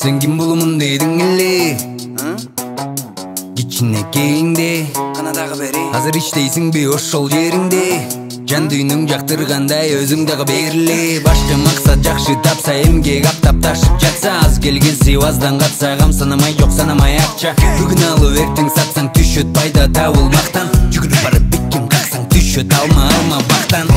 Sen kim bulumun deydin elli Kичинекейиңде Kanadaga beri Hazır işteysin bir ошол жериңде Жан дүйнүң жактыргандай өзүң дагы бериле Башкы максат жакшы тапса эмгек аптап ташып жатса Аз келген Сиваздан катса кам санамай жок санамай акча Бүгүн алып эртең сатсаң түшөт пайда табылмактан Жүгүрүп барып бекем каксаң түшөт алма бактан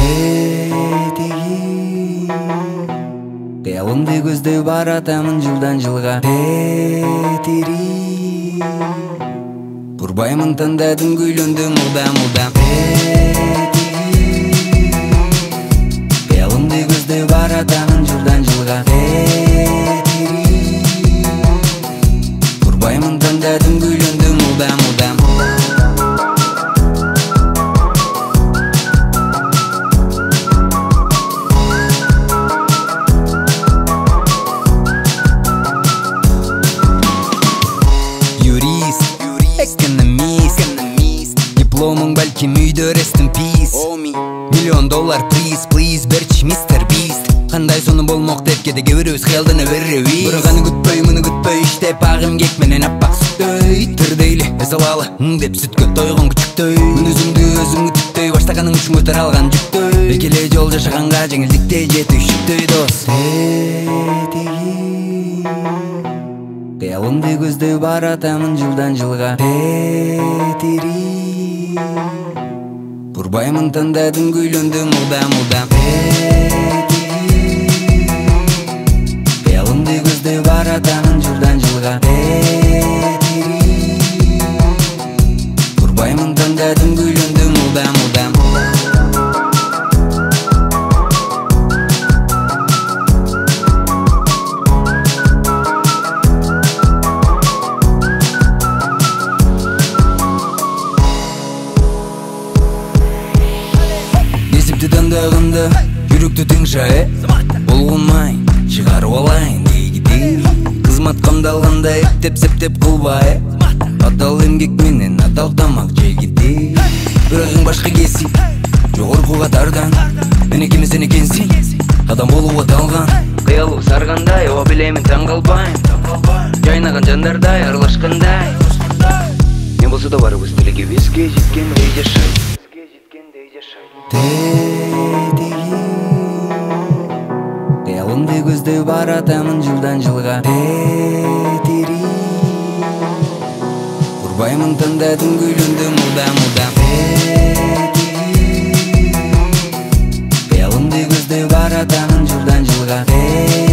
Кыялымды көздөй баратамын жылдан жылга тетири Курбаймын тандадым күйлөндүм мылдам Кыялымды көздөй баратамын жылдан жылга тетири Курбаймын тандадым күйлөндүм мылдам Экономист Дипломың бәлким үйдө rest in peace $1 миллион please берчи мистер бист Кандай сону болмок деп кете кебиребиз кыялдана беребиз Бирок аны күтпөй муну күтпөй иштеп ак эмгек менен аппак сүттөй тирдейли эс алалы деп сүткө тойгон күчүктөй Мүнөзүңдү өзүң түттөй баштаганың үчүн көтөрө алган жүктөй Экеле жол жашаганга жеңилдикте жетишиктөй дос Кыялымды көздөй баратамын жылдан жылга тетири Курбаймын тандадым күйлөндүм мылдам Кыялымды көздөй баратамын жылдан жылга тетири Курбаймын тандадым күйлөндүм мылдам Тандагында жүрөктү тең шае болгонмай чыгарып алайын дейгидей кызмат камдалганда эптеп кылбай адал эмгек менен адал тамак жегидей бирөөсүң башка кесип жогорку катардан менекеме сен экенсиң адам болуп аталган кыялуу саргандай оба билемин таң калбайм жайнаган жандардай аралашкандай не болсо да баарыбыз тилегибизге жеткендей жашайбыз Кыялымды көздөй баратамын жылдан жылга тетири Курбаймын тандадым күйлөндүм мылдам Кыялымды көздөй баратамын жылдан жылга